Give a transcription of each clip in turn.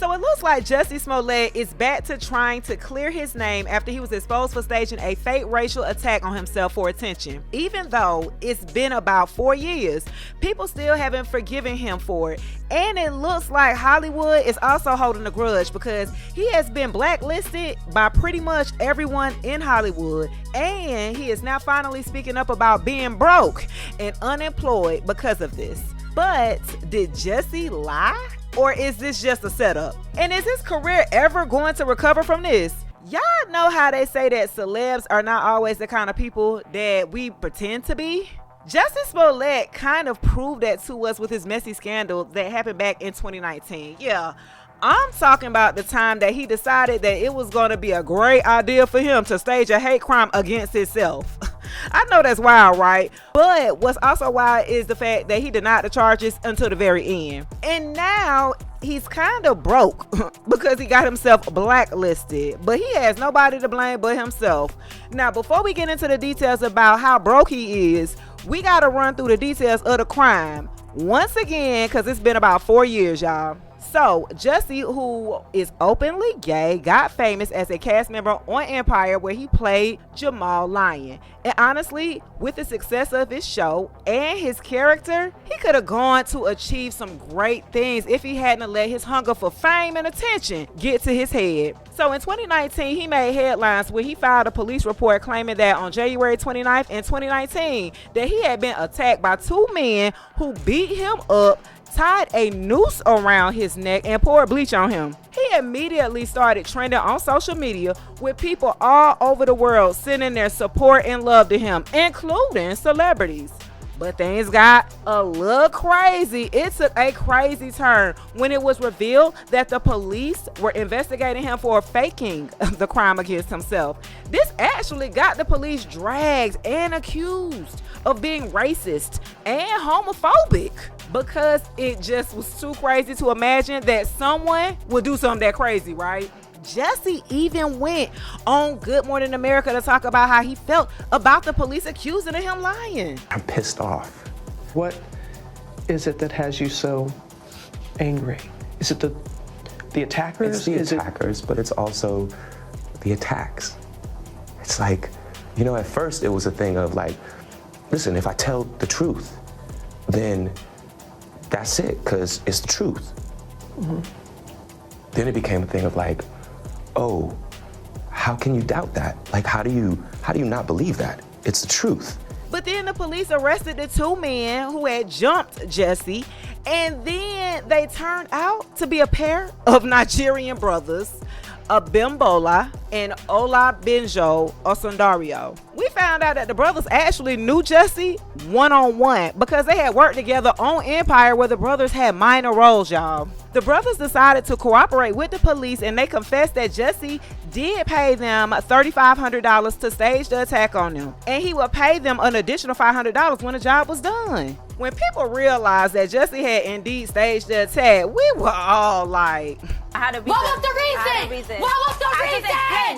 So it looks like Jussie Smollett is back to trying to clear his name after he was exposed for staging a fake racial attack on himself for attention. Even though it's been about 4 years, people still haven't forgiven him for it. And it looks like Hollywood is also holding a grudge because he has been blacklisted by pretty much everyone in Hollywood. And he is now finally speaking up about being broke and unemployed because of this. But did Jussie lie? Or is this just a setup? And is his career ever going to recover from this? Y'all know how they say that celebs are not always the kind of people that we pretend to be? Jussie Smollett kind of proved that to us with his messy scandal that happened back in 2019. Yeah, I'm talking about the time that he decided that it was going to be a great idea for him to stage a hate crime against himself. I know that's wild, right? But what's also wild is the fact that he denied the charges until the very end. And now he's kind of broke because he got himself blacklisted. But he has nobody to blame but himself. Now, before we get into the details about how broke he is, we got to run through the details of the crime once again because it's been about 4 years, y'all. So, Jussie, who is openly gay, got famous as a cast member on Empire where he played Jamal Lyon. And honestly, with the success of his show and his character, he could have gone to achieve some great things if he hadn't let his hunger for fame and attention get to his head. So in 2019, he made headlines when he filed a police report claiming that on January 29th in 2019, that he had been attacked by 2 men who beat him up, tied a noose around his neck, and poured bleach on him. He immediately started trending on social media with people all over the world sending their support and love to him, including celebrities. But things got a little crazy. It took a crazy turn when it was revealed that the police were investigating him for faking the crime against himself. This actually got the police dragged and accused of being racist and homophobic because it just was too crazy to imagine that someone would do something that crazy, right? Jussie even went on Good Morning America to talk about how he felt about the police accusing him lying. I'm pissed off. What is it that has you so angry? Is it the attackers? It's the attackers, but it's also the attacks. It's like, you know, at first it was a thing of like, listen, if I tell the truth, then that's it, because it's the truth. Mm-hmm. Then it became a thing of like, oh, how can you doubt that? Like, how do you not believe that? It's the truth. But then the police arrested the 2 men who had jumped Jussie, and then they turned out to be a pair of Nigerian brothers, Abimbola and Olabenjo Osundario. We found out that the brothers actually knew Jussie one-on-one because they had worked together on Empire where the brothers had minor roles, y'all. The brothers decided to cooperate with the police and they confessed that Jussie did pay them $3,500 to stage the attack on them. And he would pay them an additional $500 when the job was done. When people realized that Jussie had indeed staged the attack, we were all like, I had a reason. What was the reason? What was the reason?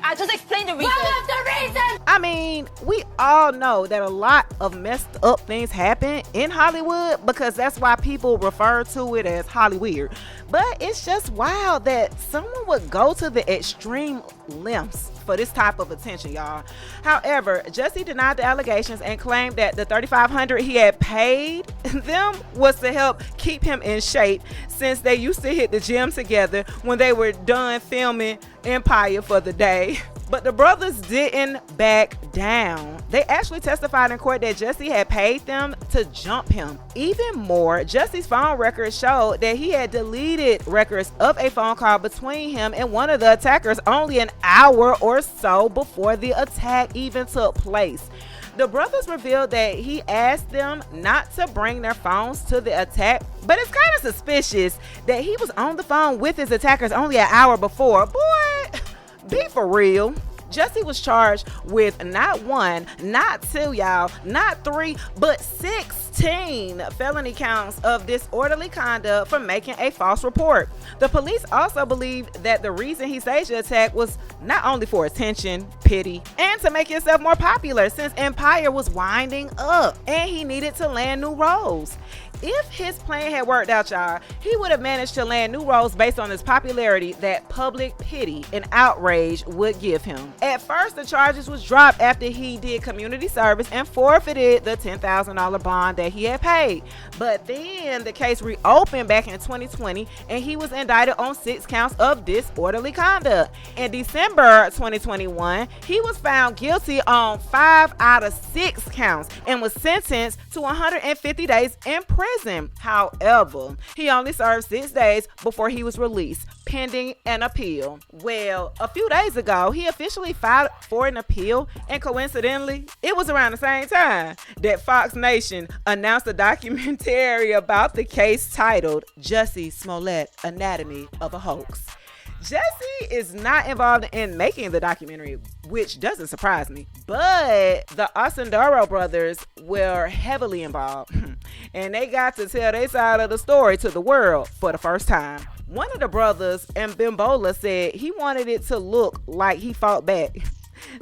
I just explained the reason. What was the reason? I mean, we all know that a lot of messed up things happen in Hollywood because that's why people refer to it as Hollyweird. But it's just wild that someone would go to the extreme lengths for this type of attention, y'all. However, Jussie denied the allegations and claimed that the $3,500 he had paid them was to help keep him in shape since they used to hit the gym together when they were done filming Empire for the day. But the brothers didn't back down. They actually testified in court that Jussie had paid them to jump him. Even more, Jussie's phone records showed that he had deleted records of a phone call between him and one of the attackers only an hour or so before the attack even took place. The brothers revealed that he asked them not to bring their phones to the attack, but it's kind of suspicious that he was on the phone with his attackers only an hour before. Boy, be for real. Jussie was charged with not 1, not 2, y'all, not 3, but 16 felony counts of disorderly conduct for making a false report. The police also believe that the reason he staged the attack was not only for attention, pity, and to make himself more popular since Empire was winding up and he needed to land new roles. If his plan had worked out, y'all, he would have managed to land new roles based on his popularity that public pity and outrage would give him. At first, the charges was dropped after he did community service and forfeited the $10,000 bond that he had paid. But then the case reopened back in 2020 and he was indicted on 6 counts of disorderly conduct. In December 2021, he was found guilty on 5 out of 6 counts and was sentenced to 150 days in prison. However, he only served 6 days before he was released, pending an appeal. Well, a few days ago, he officially filed for an appeal, and coincidentally, it was around the same time that Fox Nation announced a documentary about the case titled Jussie Smollett Anatomy of a Hoax. Jussie is not involved in making the documentary, which doesn't surprise me, but the Osendaro brothers were heavily involved and they got to tell their side of the story to the world for the first time. One of the brothers, Mbimbola, said he wanted it to look like he fought back.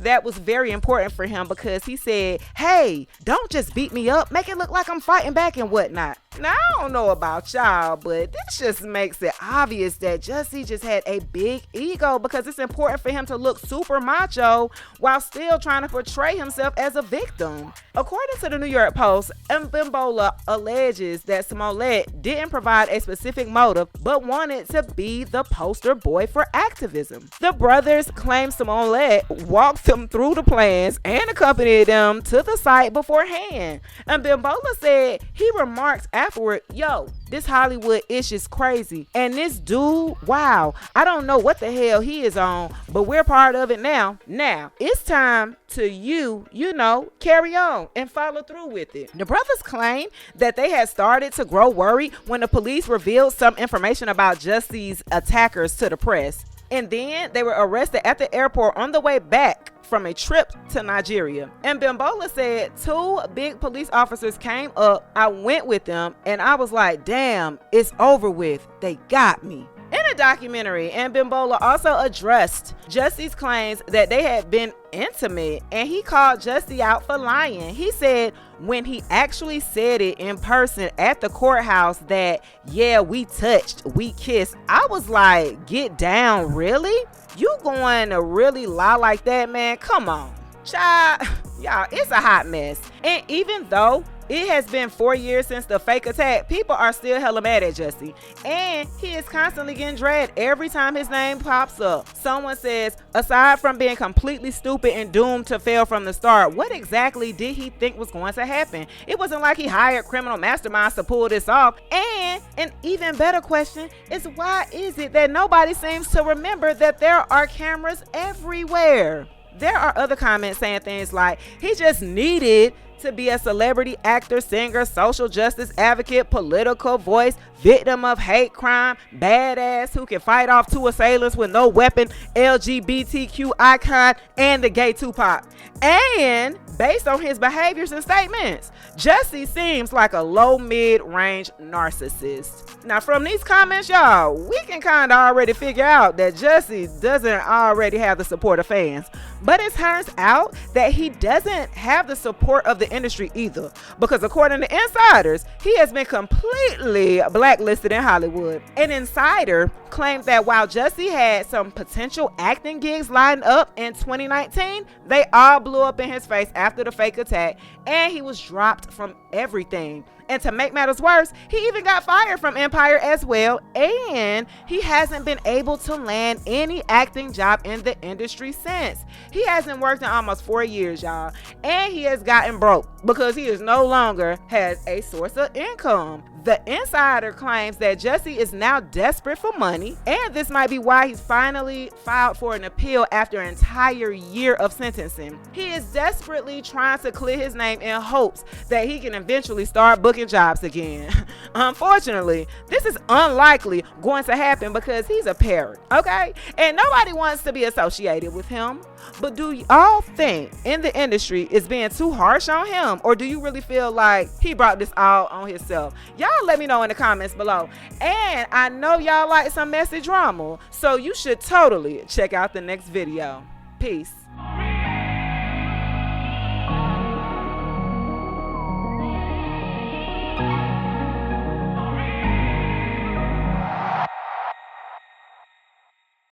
That was very important for him because he said, hey, don't just beat me up, make it look like I'm fighting back and whatnot. Now, I don't know about y'all, but this just makes it obvious that Jussie just had a big ego because it's important for him to look super macho while still trying to portray himself as a victim. According to the New York Post, Mbimbola alleges that Smollett didn't provide a specific motive but wanted to be the poster boy for activism. The brothers claim Smollett walked them through the plans and accompanied them to the site beforehand. Mbimbola said he remarked afterward, yo, this Hollywood ish is crazy. And this dude, wow, I don't know what the hell he is on, but we're part of it now. Now, it's time to you know, carry on and follow through with it. The brothers claim that they had started to grow worried when the police revealed some information about Jussie's attackers to the press. And then they were arrested at the airport on the way back from a trip to Nigeria. And Mbimbola said 2 big police officers came up. I went with them and I was like, damn, it's over with. They got me. In a documentary, Mbimbola also addressed Jussie's claims that they had been intimate, and he called Jussie out for lying. He said when he actually said it in person at the courthouse that, yeah, we touched, we kissed, I was like, get down, really? You going to really lie like that, man? Come on. Child, y'all, it's a hot mess. And even though it has been 4 years since the fake attack, people are still hella mad at Jussie. And he is constantly getting dragged every time his name pops up. Someone says, aside from being completely stupid and doomed to fail from the start, what exactly did he think was going to happen? It wasn't like he hired criminal masterminds to pull this off. And an even better question is, why is it that nobody seems to remember that there are cameras everywhere? There are other comments saying things like, he just needed to be a celebrity actor, singer, social justice advocate, political voice, victim of hate crime, badass who can fight off 2 assailants with no weapon, LGBTQ icon, and the gay Tupac. And based on his behaviors and statements, Jussie seems like a low mid-range narcissist. Now from these comments, y'all, we can kind of already figure out that Jussie doesn't already have the support of fans. But it turns out that he doesn't have the support of the industry either, because according to insiders, he has been completely blacklisted in Hollywood. An insider claimed that while Jussie had some potential acting gigs lined up in 2019, they all blew up in his face after the fake attack, and he was dropped from everything. And to make matters worse, he even got fired from Empire as well, and he hasn't been able to land any acting job in the industry since. He hasn't worked in almost 4 years, y'all, and he has gotten broke because he is no longer has a source of income. The insider claims that Jussie is now desperate for money, and this might be why he's finally filed for an appeal after an entire year of sentencing. He is desperately trying to clear his name in hopes that he can eventually start booking jobs again. Unfortunately, this is unlikely going to happen because he's a parent, okay? And nobody wants to be associated with him. But do y'all think in the industry is being too harsh on him, or do you really feel like he brought this all on himself? Y'all let me know in the comments below. And I know y'all like some messy drama, so you should totally check out the next video. Peace.